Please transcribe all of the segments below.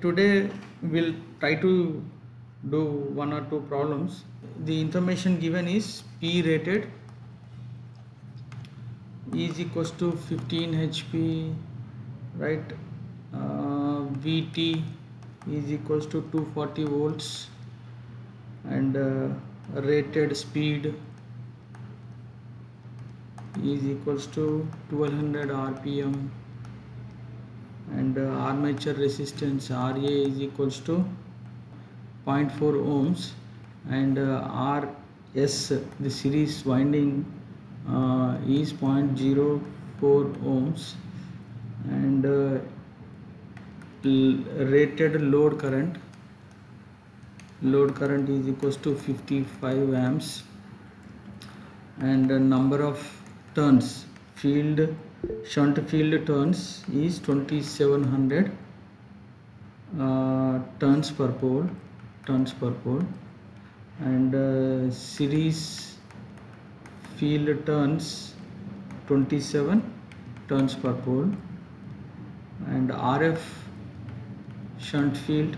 today we'll try to do one or two problems. The information given is P rated is equals to 15 HP, right? VT is equals to 240 volts, and rated speed is equals to 1200 RPM, and armature resistance RA is equals to 0.4 ohms, and RS, the series winding, is 0.04 ohms, and rated load current is equals to 55 amps, and number of turns, shunt field turns is 2700 turns per pole, and series field turns 27 turns per pole, and RF shunt field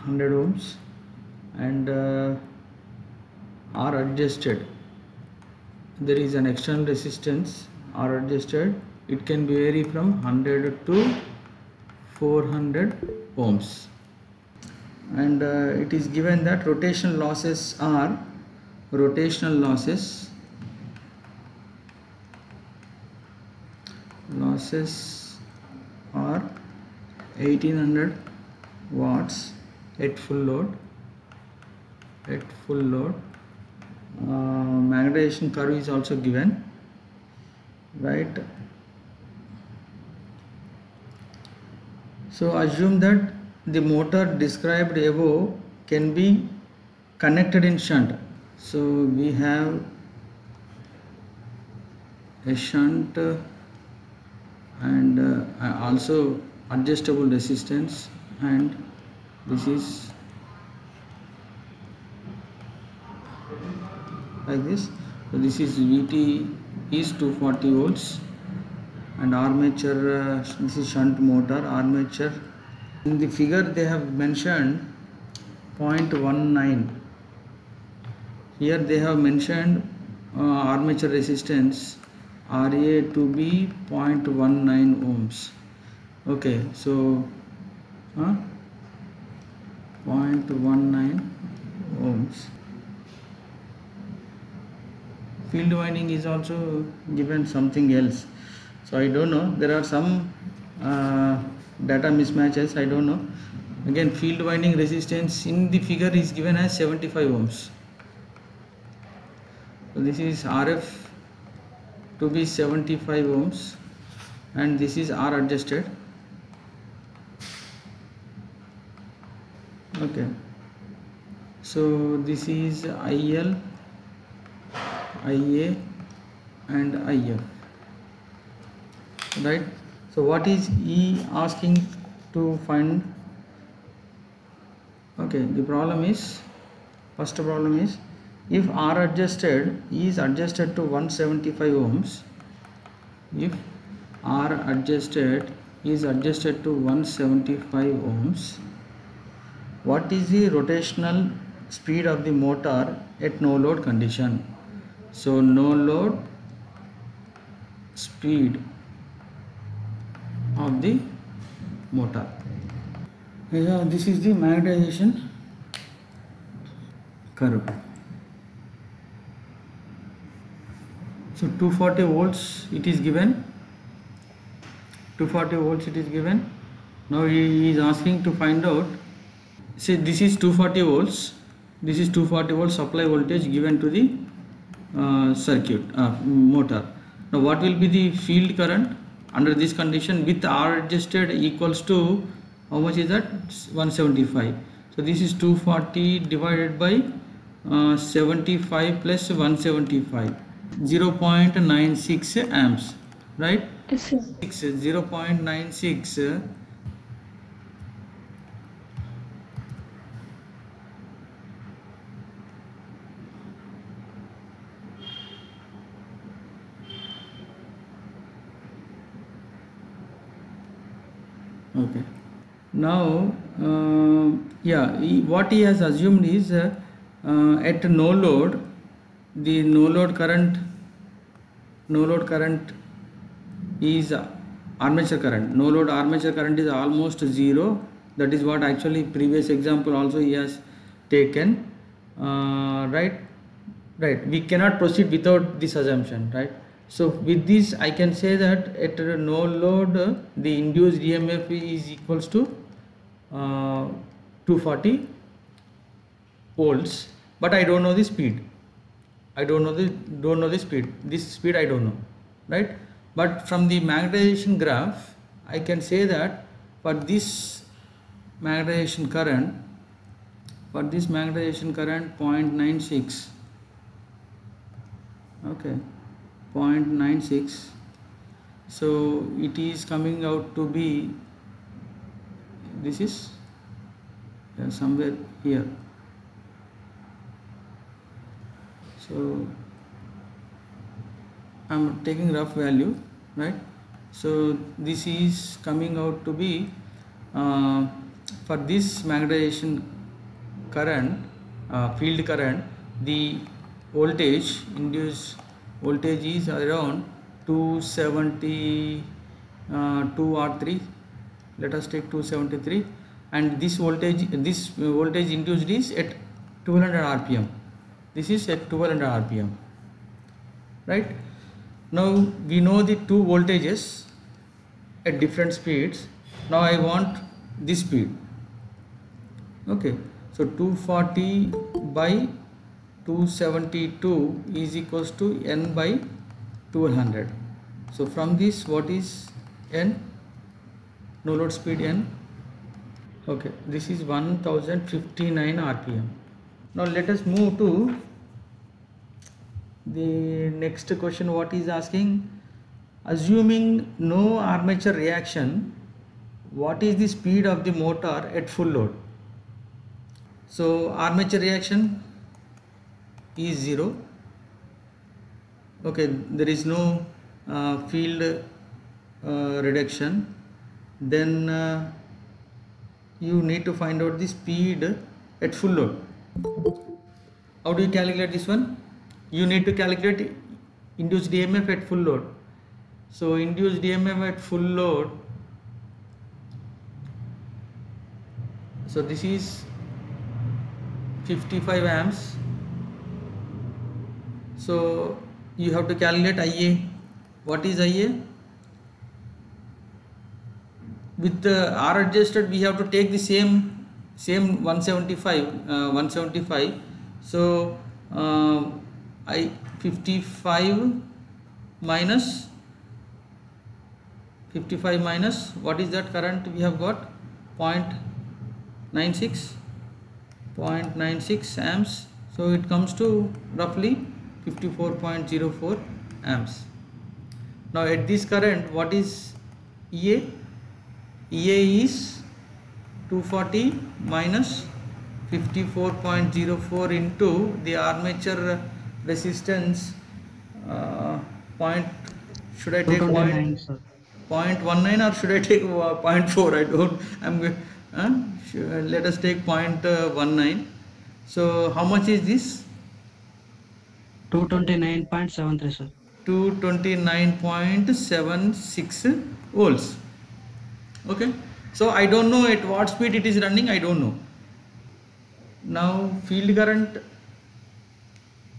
100 ohms, and R adjusted, there is an external resistance R adjusted, it can vary from 100 to 400 ohms, and it is given that rotational losses are 1800 watts at full load. Magnetization curve is also given, right? So assume that the motor described above can be connected in shunt. So we have a shunt and also adjustable resistance, and this is like this. So this is VT is 240 volts, and armature, this is shunt motor armature. In the figure they have mentioned 0.19. Here they have mentioned armature resistance RA to be 0.19 ohms. Okay, so 0.19 ohms. Field winding is also given something else, so I don't know, there are some data mismatches, I don't know. Again, field winding resistance in the figure is given as 75 ohms. So this is RF to be 75 ohms, and this is R adjusted. Okay, so this is IL, IA and IF, right? So what is E asking to find? Okay, the problem is, first problem is, if R adjusted is adjusted to 175 ohms, if R adjusted is adjusted to 175 ohms, what is the rotational speed of the motor at no load condition? So no load speed of the motor. This is the magnetization curve. So 240 volts it is given. 240 volts it is given. Now he is asking to find out. Say this is 240 volts. This is 240 volt supply voltage given to the motor. Now what will be the field current under this condition with R adjusted equals to, how much is that? 175. So this is 240 divided by 75 plus 175, 0.96 amps, right? Yes, sir. 0.96 0.96 Okay. Now, what he has assumed is at no load, the no load current is armature current. No load armature current is almost zero. That is what actually previous example also he has taken. Right. We cannot proceed without this assumption, right? So with this I can say that at no load the induced EMF is equals to 240 volts, but I don't know the speed. I don't know the speed. This speed I don't know, right? But from the magnetization graph I can say that for this magnetization current 0.96, okay, 0.96, so it is coming out to be, this is somewhere here. So I'm taking rough value, right? So this is coming out to be for this magnetization current, field current, the voltage, induced voltage is around 272 or 3. Let us take 273, and this voltage induced is at 1200 rpm. This is at 1200 rpm, right? Now we know the two voltages at different speeds. Now I want this speed. Okay, so 240 by 272 is equals to n by 1200. So from this, what is n? No load speed n. Okay, this is 1059 rpm. Now let us move to the next question. What is asking? Assuming no armature reaction, what is the speed of the motor at full load? So armature reaction is 0. Okay, there is no field reduction. Then you need to find out the speed at full load. How do you calculate this one? You need to calculate induced EMF at full load. So induced EMF at full load, so this is 55 amps. So you have to calculate IA. What is IA? With the R adjusted, we have to take the same 175. So I 55 minus what is that current we have got? 0.96 amps. So it comes to roughly 54.04 amps. Now at this current, what is EA? EA is 240 minus 54.04 into the armature resistance. Should I take 0.19 or should I take 0.4? I don't. Let us take 0.19. So how much is this? 229.73, sir. 229.76 volts. Okay, so I don't know at what speed it is running. I don't know. Now field current.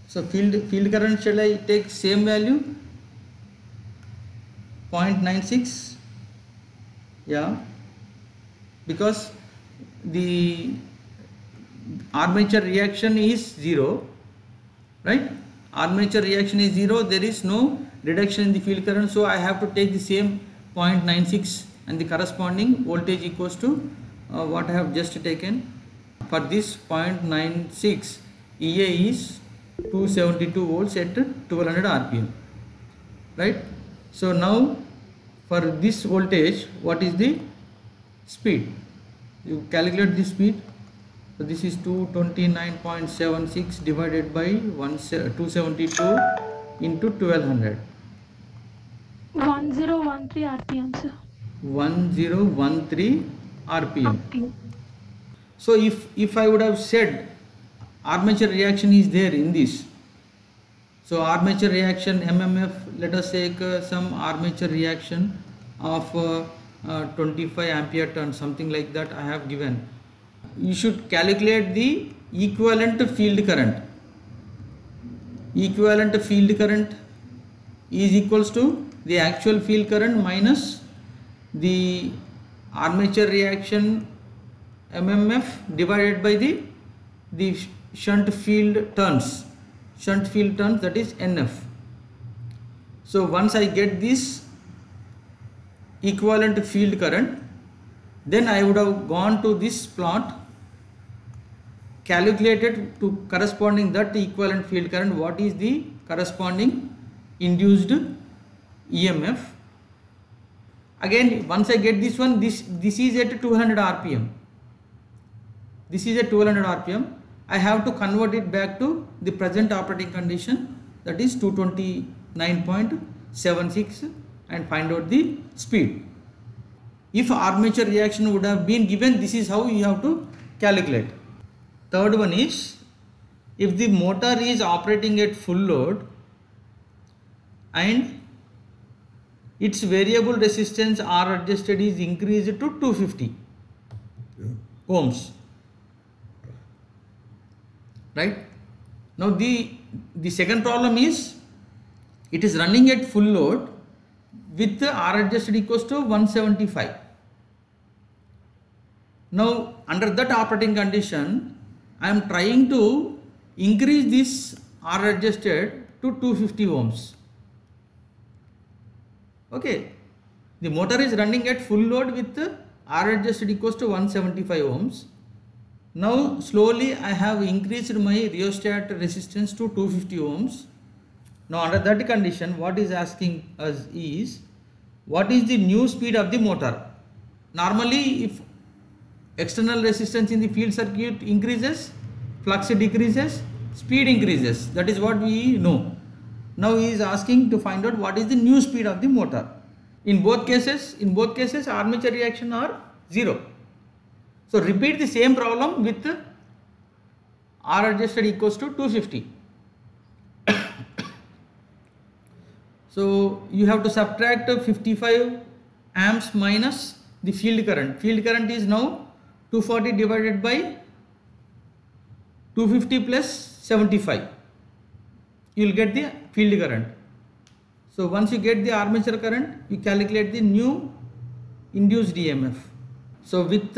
So field current, shall I take same value? 0.96. Yeah, because the armature reaction is 0, right? Armature reaction is 0. There is no reduction in the field current, so I have to take the same 0.96 and the corresponding voltage equals to what I have just taken. For this 0.96, EA is 272 volts at 1200 rpm, right? So now for this voltage, what is the speed? You calculate the speed. So this is 229.76 divided by 272 into 1200. 1013 rpm, sir. 1013 RPM. So if I would have said armature reaction is there in this, so armature reaction MMF, let us take some armature reaction of 25 ampere turn, something like that I have given. You should calculate the equivalent field current. Equivalent field current is equals to the actual field current minus the armature reaction MMF divided by the shunt field turns, that is NF. So once I get this equivalent field current, then I would have gone to this plot, calculated to corresponding that equivalent field current what is the corresponding induced EMF. Again, once I get this one, this is at 200 RPM. This is at 1200 RPM. I have to convert it back to the present operating condition, that is 229.76, and find out the speed. If armature reaction would have been given, this is how you have to calculate. Third one is, if the motor is operating at full load and its variable resistance R adjusted is increased to 250 ohms, right? Now the second problem is, it is running at full load with the R adjusted equals to 175. Now under that operating condition, I am trying to increase this R adjusted to 250 ohms. Okay, the motor is running at full load with R adjusted equals to 175 ohms. Now slowly I have increased my rheostat resistance to 250 ohms. Now under that condition, what is asking us is, what is the new speed of the motor? Normally, if external resistance in the field circuit increases, flux decreases, speed increases. That is what we know. Now he is asking to find out what is the new speed of the motor. In both cases armature reaction are 0. So repeat the same problem with R adjusted equals to 250. So you have to subtract 55 amps minus the field current. Field current is now 240 divided by 250 plus 75. You will get the field current. So once you get the armature current, you calculate the new induced EMF. So with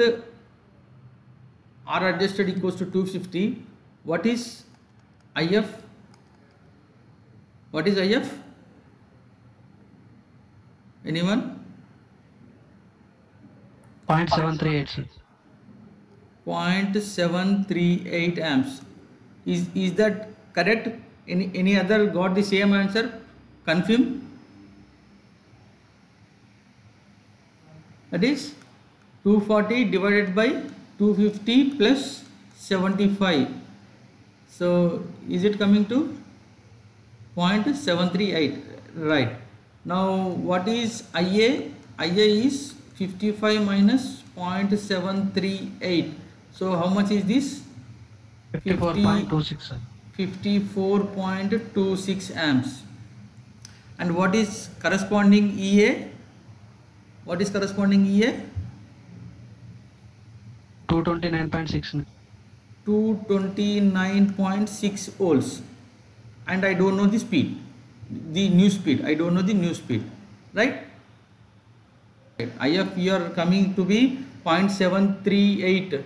R adjusted equals to 250, what is IF? What is IF? Anyone? 0.738, sir. 0.738 amps. Is that correct? Any other got the same answer? Confirm. That is 240 divided by 250 plus 75. So is it coming to 0.738? Right. Now what is IA? IA is 55 minus 0.738. So how much is this? 54.26, sir. 54.26 amps. And what is corresponding EA? What is corresponding EA? 229.6. 229.6 volts. And I don't know the speed, the new speed. I don't know the new speed, right? IF here coming to be 0.738.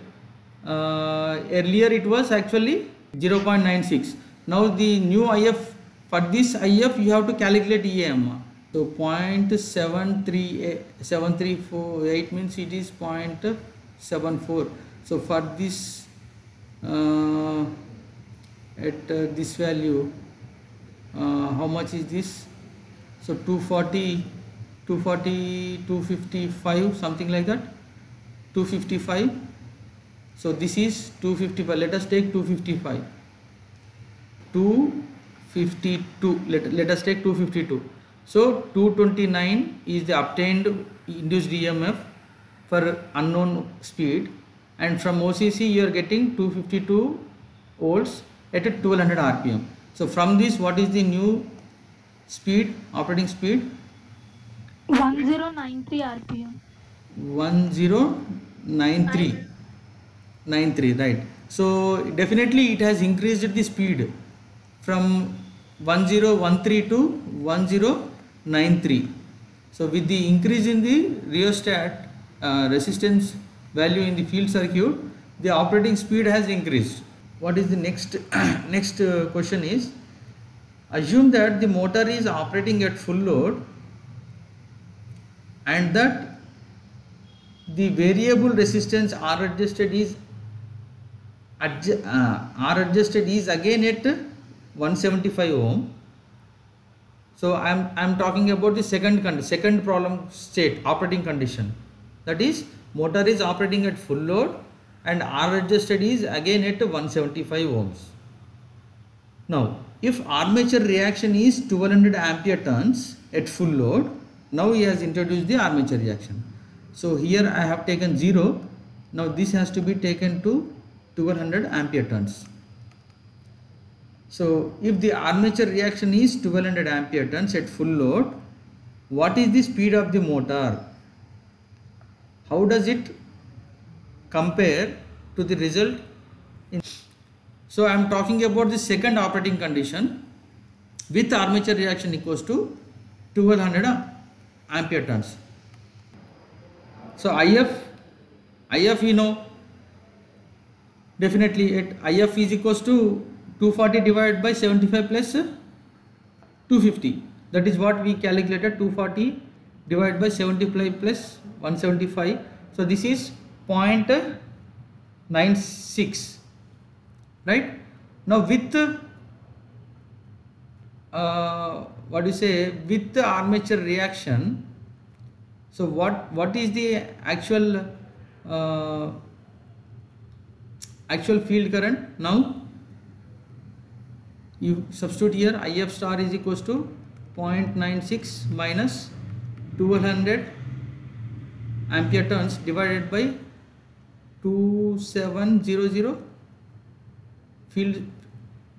Earlier it was actually 0.96. Now the new IF, for this IF you have to calculate EM. So 0.738 means it is 0.74. So for this at this value, how much is this? So 240, 255, something like that. 255. So this is 255. Let us take 255. 252. Let us take 252. So 229 is the obtained induced EMF for unknown speed, and from OCC you are getting 252 volts at 1200 rpm. So from this, what is the new speed, operating speed? 1093 rpm. 1093, right? So definitely it has increased the speed from 1013 to 1093. So with the increase in the rheostat resistance value in the field circuit, the operating speed has increased. What is the next question is, assume that the motor is operating at full load and that the variable resistance R adjusted is again at 175 ohm. So I am talking about the second problem state, operating condition, that is motor is operating at full load and R adjusted is again at 175 ohms. Now if armature reaction is 1200 ampere turns at full load, now he has introduced the armature reaction. So here I have taken 0. Now this has to be taken to 1200 ampere turns. So if the armature reaction is 1200 ampere turns at full load, what is the speed of the motor? How does it compare to the result? So I am talking about the second operating condition with armature reaction equals to 1200 ampere turns. So IF you know, definitely at IF is equals to 240 divided by 75 plus 250. That is what we calculated, 240 divided by 75 plus 175. So this is 0.96, right? Now with with the armature reaction, so what is the actual field current? Now you substitute here, IF star is equals to 0.96 minus 1200 ampere turns divided by 2700 field.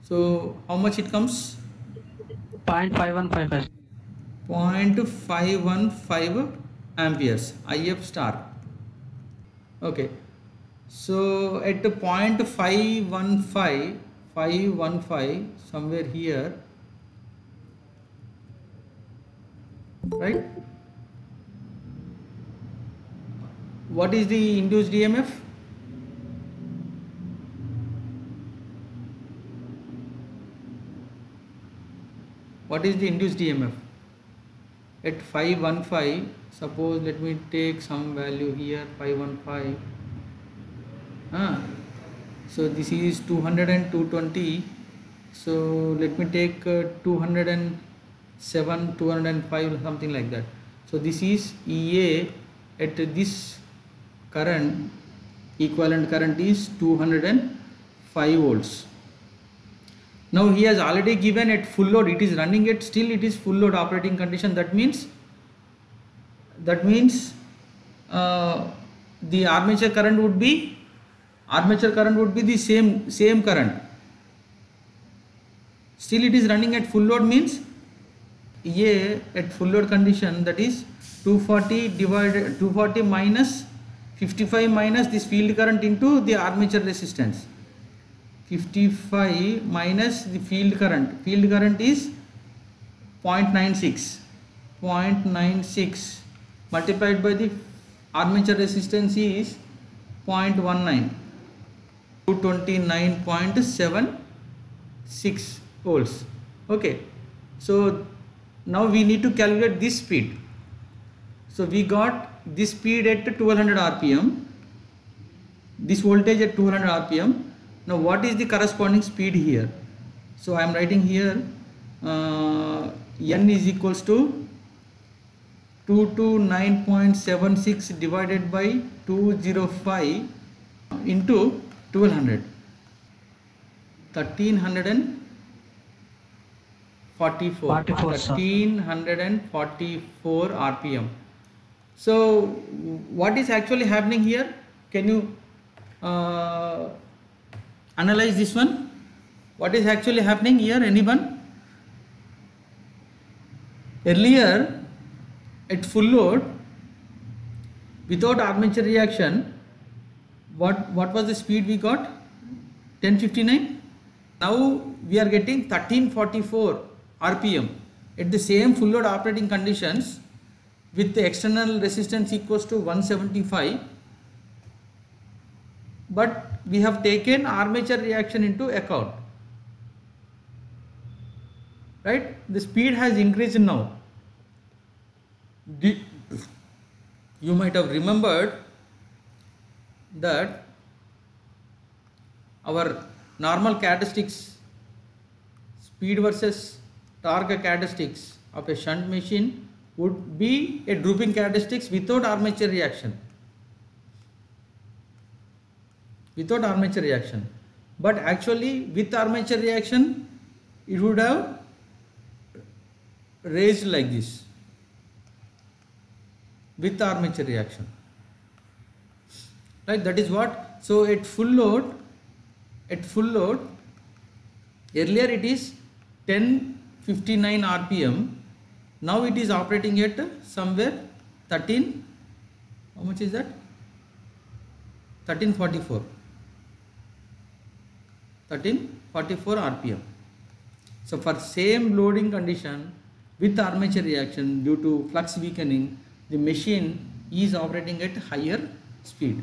So how much it comes? 0.515. 0.515 amperes, IF star. Okay, so at 0.515 somewhere here, right? What is the induced EMF? What is the induced EMF? At 515, suppose let me take some value here, 515. So this is 200 and 220. So let me take 207, 205, something like that. So this is EA at this current, equivalent current is 205 volts. Now he has already given at full load, it is running at, still it is full load operating condition. That means the armature current would be the same current. Still it is running at full load, means EA at full load condition, that is 240 minus 55 minus this field current into the armature resistance. 55 minus the field current is 0.96 multiplied by the armature resistance is 0.19, 229.76 volts. Okay, so now we need to calculate this speed. So we got this speed at 1200 rpm, this voltage at 200 rpm. Now what is the corresponding speed here? So I am writing here N is equals to 229.76 divided by 205 into 1200, 1344 44, sir. 1344 rpm. So what is actually happening here? Can you analyze this one? What is actually happening here? Anyone? Earlier at full load without armature reaction, what was the speed we got? 1059. Now we are getting 1344 RPM at the same full load operating conditions with the external resistance equals to 175, but we have taken armature reaction into account, right? The speed has increased now. You might have remembered that our normal characteristics, speed versus torque characteristics of a shunt machine would be a drooping characteristics without armature reaction. Without armature reaction. But actually with armature reaction it would have raised like this. With armature reaction. Right, that is what. So at full load, earlier it is 1059 RPM. Now it is operating at somewhere 13, how much is that? 1344. 1344 RPM. So for same loading condition with armature reaction due to flux weakening, the machine is operating at higher speed.